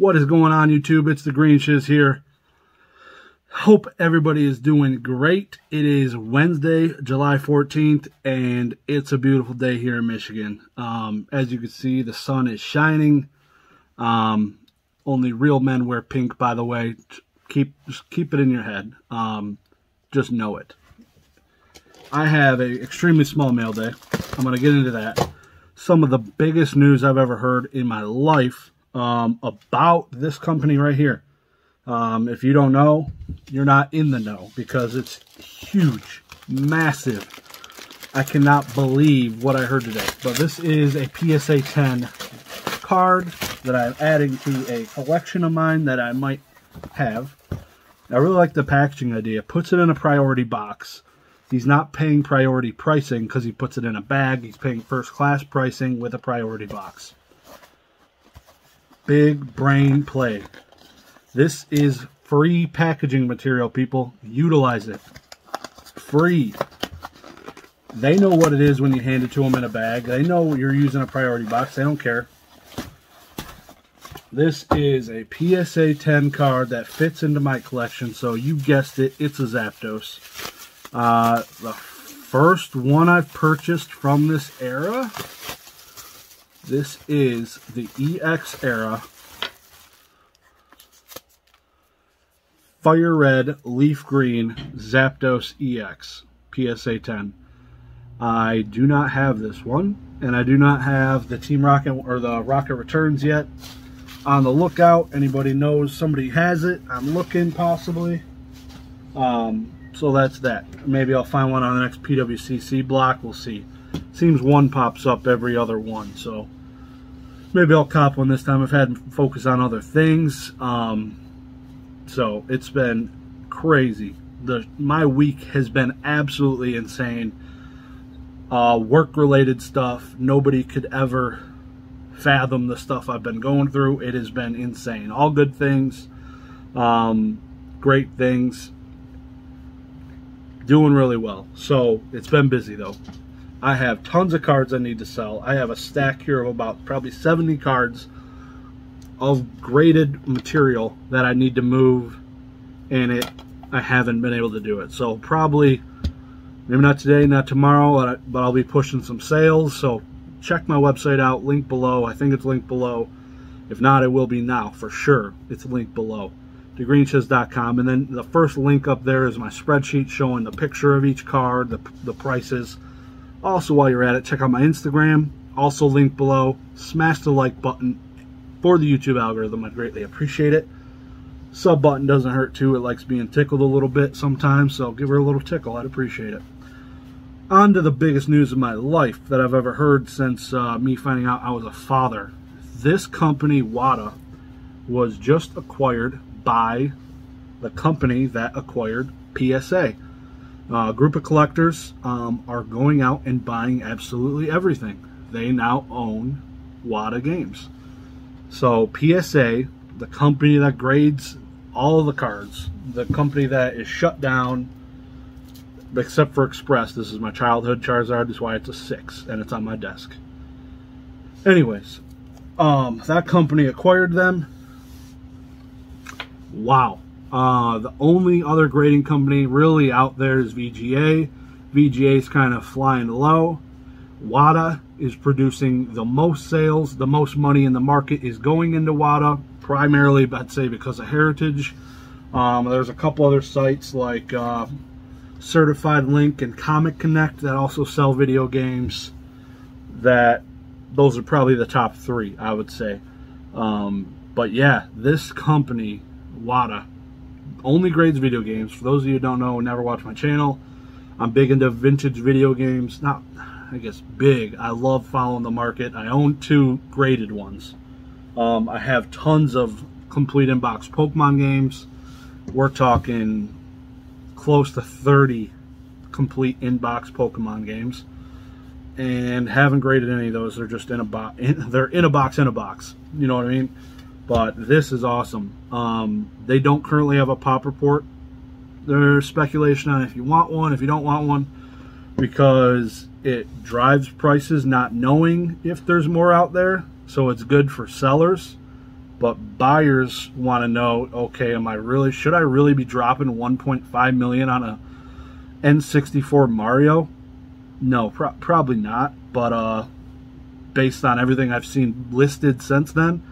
What is going on, YouTube? It's the Green Shiz here. Hope everybody is doing great. It is Wednesday, July 14th, and it's a beautiful day here in Michigan. As you can see, the sun is shining. Only real men wear pink, by the way. Just keep it in your head. Just know it. I have an extremely small mail day. I'm going to get into that. Some of the biggest news I've ever heard in my life about this company right here. If you don't know, you're not in the know because it's huge, massive. I cannot believe what I heard today. But this is a PSA 10 card that I'm adding to a collection of mine that I might have. I really like the packaging idea. Puts it in a priority box. He's not paying priority pricing because he puts it in a bag. He's paying first class pricing with a priority box. Big brain play. This is free packaging material, people. Utilize it. Free. They know what it is when you hand it to them in a bag. They know you're using a priority box. They don't care. This is a PSA 10 card that fits into my collection. So you guessed it. It's a Zapdos. The first one I've purchased from this era. This is the EX era. Fire Red, Leaf Green, Zapdos EX, PSA 10. I do not have this one, and I do not have the Team Rocket or the Rocket Returns yet. On the lookout, anybody knows somebody has it, I'm looking possibly. So that's that. Maybe I'll find one on the next PWCC block, we'll see. Seems one pops up every other one, so maybe I'll cop one this time. I've had to focus on other things. So it's been crazy. My week has been absolutely insane. Work-related stuff. Nobody could ever fathom the stuff I've been going through. It has been insane. All good things. Great things. Doing really well. So it's been busy though. I have tons of cards I need to sell. I have a stack here of about probably 70 cards of graded material that I need to move, and I haven't been able to do it. So probably, maybe not today, not tomorrow, but I'll be pushing some sales. So check my website out, link below. I think it's linked below. If not, it will be now for sure. It's linked below, thegreenshiz.com. And then the first link up there is my spreadsheet showing the picture of each card, the prices. Also, while you're at it, check out my Instagram, also linked below. Smash the like button for the YouTube algorithm. I'd greatly appreciate it. Sub button doesn't hurt too. It likes being tickled a little bit sometimes, so give her a little tickle. I'd appreciate it. On to the biggest news of my life that I've ever heard since me finding out I was a father. This company, WATA, was just acquired by the company that acquired PSA. A group of collectors are going out and buying absolutely everything. They now own WATA Games. So PSA, the company that grades all of the cards, the company that is shut down, except for Express. This is my childhood Charizard. That's why it's a 6, and it's on my desk. Anyways, that company acquired them. Wow. The only other grading company really out there is VGA. VGA is kind of flying low. WATA is producing the most sales. The most money in the market is going into WATA, primarily, I'd say, because of heritage. There's a couple other sites like Certified Link and Comic Connect that also sell video games. Those are probably the top 3, I would say. But yeah, this company, WATA, only grades video games. For those of you who don't know and never watch my channel, I'm big into vintage video games. Not, I guess, big. I love following the market. I own 2 graded ones. I have tons of complete inbox Pokemon games. We're talking close to 30 complete inbox Pokemon games, and haven't graded any of those. They're just in a box. They're in a box in a box. You know what I mean? But this is awesome. They don't currently have a pop report. There's speculation on if you want one, if you don't want one, because it drives prices not knowing if there's more out there. So it's good for sellers. But buyers want to know, okay, should I really be dropping $1.5 million on a N64 Mario? No, probably not. But based on everything I've seen listed since then,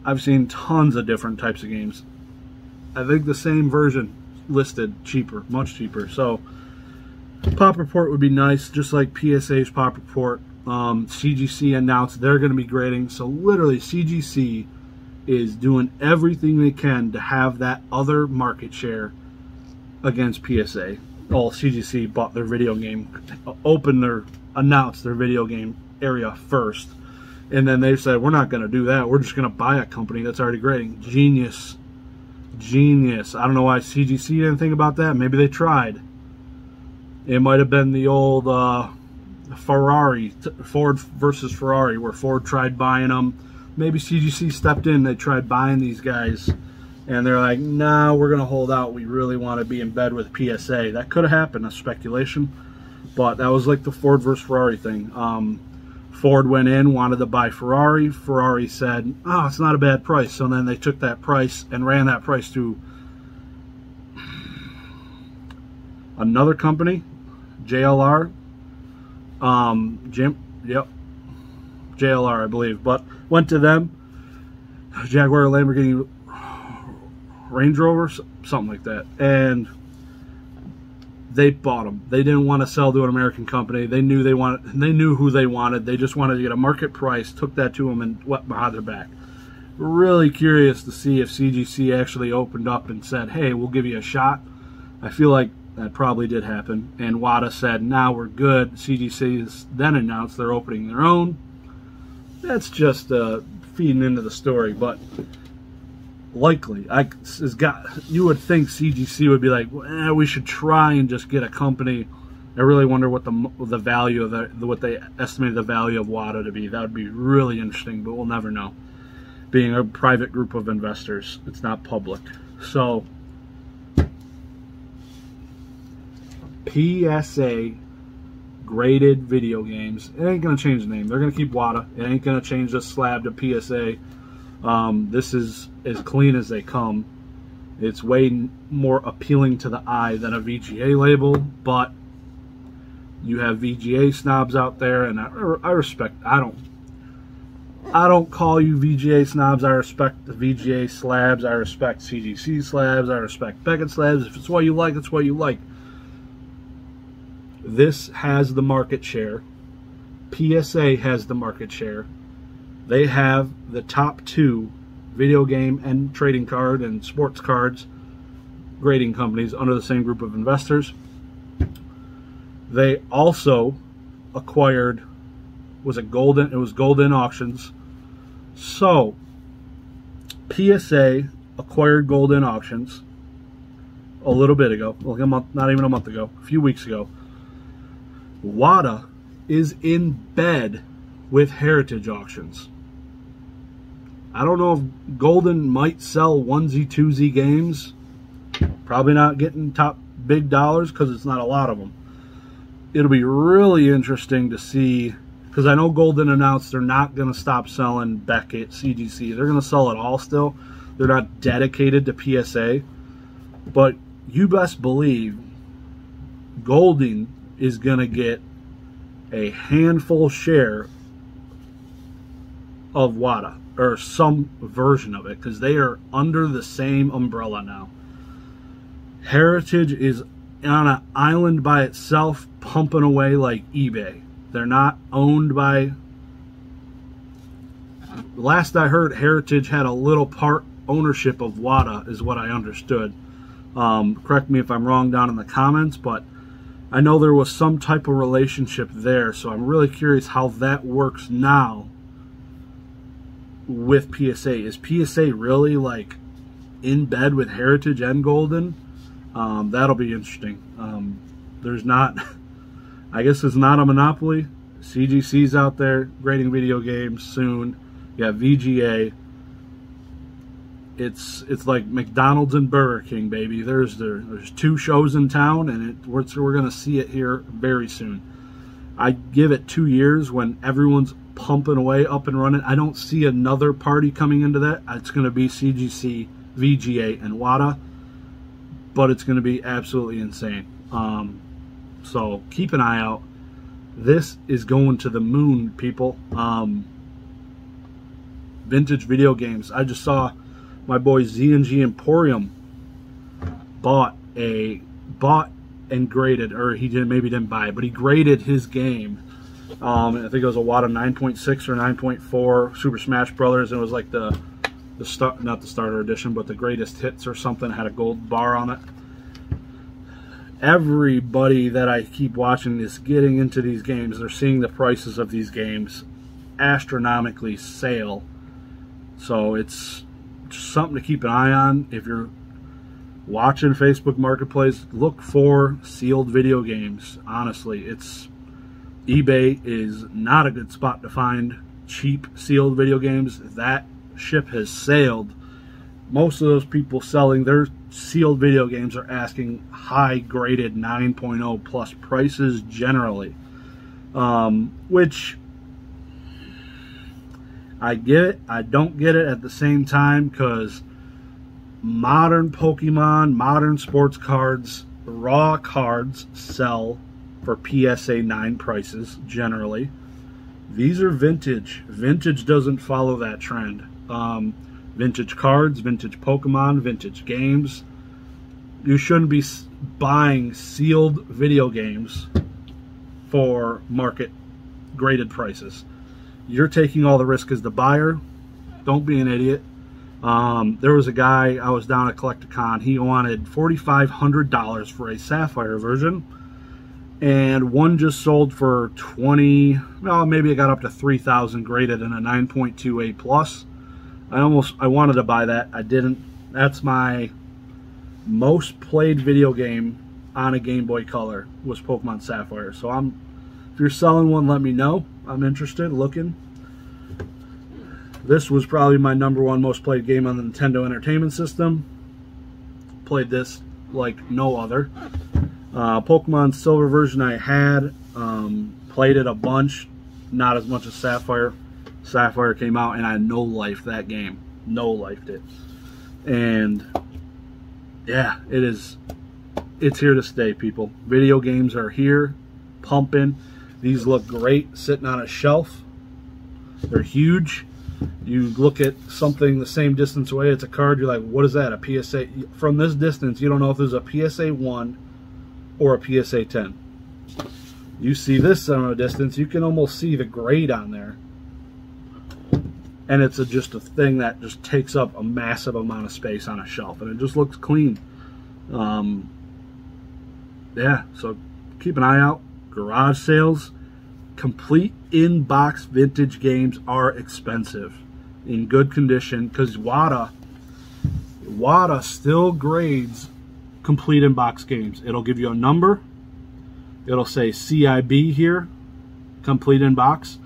I've seen tons of different types of games. I think the same version listed cheaper, much cheaper. So Pop Report would be nice, just like PSA's Pop Report. CGC announced they're going to be grading. So literally CGC is doing everything they can to have that other market share against PSA. Well, CGC bought their video game, announced their video game area first. And then they said, we're not going to do that. We're just going to buy a company that's already grading. Genius. Genius. I don't know why CGC didn't think about that. Maybe they tried. It might have been the old Ford versus Ferrari, where Ford tried buying them. Maybe CGC stepped in. They tried buying these guys. And they're like, nah, we're going to hold out. We really want to be in bed with PSA. That could have happened, a speculation. But that was like the Ford versus Ferrari thing. Ford went in, wanted to buy Ferrari. Ferrari said, oh, it's not a bad price. So then they took that price and ran that price to another company, JLR. JLR, I believe. But went to them, Jaguar, Lamborghini, Range Rover, something like that. And they bought them. They didn't want to sell to an American company. They knew who they wanted. They just wanted to get a market price, took that to them, and went behind their back. Really curious to see if CGC actually opened up and said, hey, we'll give you a shot. I feel like that probably did happen. And WATA said, nah, we're good. CGC has then announced they're opening their own. That's just feeding into the story, but likely, you would think CGC would be like, we should try and just get a company. I really wonder what the value of what they estimated the value of WATA to be. That would be really interesting, but we'll never know. Being a private group of investors, it's not public. So PSA graded video games. It ain't gonna change the name. They're gonna keep WATA. It ain't gonna change the slab to PSA. This is as clean as they come. It's way more appealing to the eye than a VGA label, but you have VGA snobs out there, and I respect. I don't call you VGA snobs. I respect the VGA slabs. I respect CGC slabs. I respect Beckett slabs. If it's what you like, it's what you like. This has the market share. PSA has the market share. They have the top 2 video game and trading card and sports cards grading companies under the same group of investors. They also acquired, it was Golden Auctions. So PSA acquired Golden Auctions a little bit ago, like not even a month ago, a few weeks ago. WATA is in bed with Heritage Auctions. I don't know if Golden might sell onesie, twosie games. Probably not getting top big dollars because it's not a lot of them. It'll be really interesting to see, because I know Golden announced they're not going to stop selling Beckett, CGC. They're going to sell it all still. They're not dedicated to PSA. But you best believe Golden is going to get a handful share of WATA, or some version of it, because they are under the same umbrella now. Heritage is on an island by itself, pumping away like eBay. They're not owned by... Last I heard, Heritage had a little part ownership of WATA, is what I understood. Correct me if I'm wrong down in the comments, but I know there was some type of relationship there, so I'm really curious how that works now with PSA. Is PSA really like in bed with Heritage and Golden? That'll be interesting. There's not, I guess it's not a monopoly. CGC's out there grading video games soon. You have VGA. It's like McDonald's and Burger King, baby. There's 2 shows in town, and we're going to see it here very soon. I give it 2 years when everyone's pumping away, up and running. I don't see another party coming into that. It's going to be CGC, VGA, and WATA, but it's going to be absolutely insane. So keep an eye out. This is going to the moon, people. Vintage video games. I just saw my boy ZNG Emporium bought and graded, or he maybe didn't buy it, but he graded his game. I think it was a WATA 9.6 or 9.4 Super Smash Brothers, and it was like the not the starter edition, but the greatest hits or something. It had a gold bar on it. Everybody that I keep watching is getting into these games. They're seeing the prices of these games astronomically sail. So it's something to keep an eye on. If you're watching Facebook Marketplace, look for sealed video games. Honestly, eBay is not a good spot to find cheap sealed video games. That ship has sailed. Most of those people selling their sealed video games are asking high graded 9.0 plus prices generally, which I get it. I don't get it at the same time, because modern Pokemon, modern sports cards, raw cards sell for PSA 9 prices generally. These are vintage. Vintage doesn't follow that trend. Vintage cards, vintage Pokemon, vintage games. You shouldn't be buying sealed video games for market graded prices. You're taking all the risk as the buyer. Don't be an idiot. There was a guy, I was down at Collecticon, he wanted $4,500 for a Sapphire version, and one just sold for 20, well, maybe it got up to 3,000 graded in a 9.2 A+. I wanted to buy that. I didn't. That's my most played video game on a Game Boy Color, was Pokemon Sapphire. So if you're selling one, let me know. I'm interested, looking. This was probably my #1 most played game on the Nintendo Entertainment System. Played this like no other. Pokemon Silver version I had. Played it a bunch. Not as much as Sapphire. Sapphire came out and I no-lifed that game. No-lifed it. And yeah, it's here to stay, people. Video games are here, pumping. These look great sitting on a shelf. They're huge. You look at something the same distance away, it's a card, you're like, what is that, a PSA? From this distance, you don't know if there's a PSA 1 or a PSA 10. You see this on a distance, you can almost see the grade on there. And it's just a thing that just takes up a massive amount of space on a shelf, and it just looks clean. Yeah, so keep an eye out. Garage sales. Complete in-box vintage games are expensive in good condition, because WATA still grades complete in-box games. It'll give you a number. It'll say CIB here, complete in-box.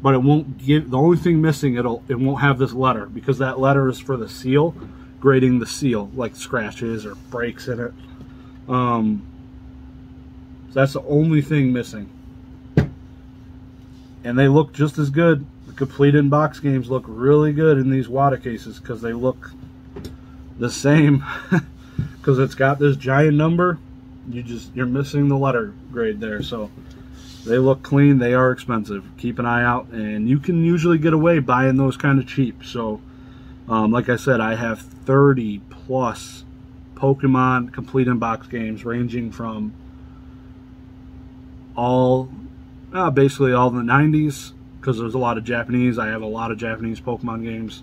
But it won't give, the only thing missing, it won't have this letter, because that letter is for the seal, grading the seal, like scratches or breaks in it. So that's the only thing missing. And they look just as good. The complete in-box games look really good in these WATA cases, because they look the same. Because it's got this giant number, you're missing the letter grade there. So they look clean. They are expensive. Keep an eye out, and you can usually get away buying those kind of cheap. So, like I said, I have 30 plus Pokemon complete in-box games, ranging from basically all the 90s, because there's a lot of Japanese. I have a lot of Japanese Pokemon games,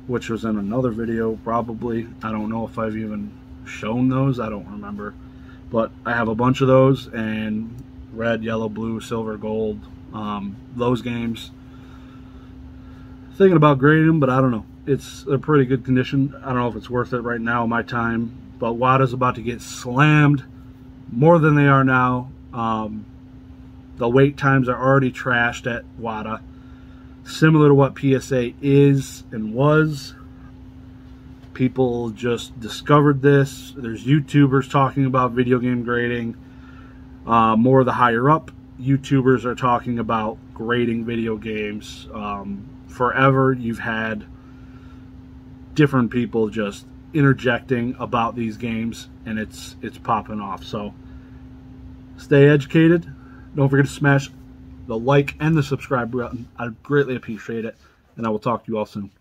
which was in another video probably. I don't know if I've even shown those. I don't remember. But I have a bunch of those, and red, yellow, blue, silver, gold, those games. Thinking about grading them, but I don't know. It's a pretty good condition. I don't know if it's worth it right now, my time. But WATA's about to get slammed more than they are now. The wait times are already trashed at WATA. Similar to what PSA is and was. People just discovered this. There's YouTubers talking about video game grading. More the higher up YouTubers are talking about grading video games. Forever you've had different people just interjecting about these games, and it's popping off. So stay educated. Don't forget to smash the like and the subscribe button. I'd greatly appreciate it, and I will talk to you all soon.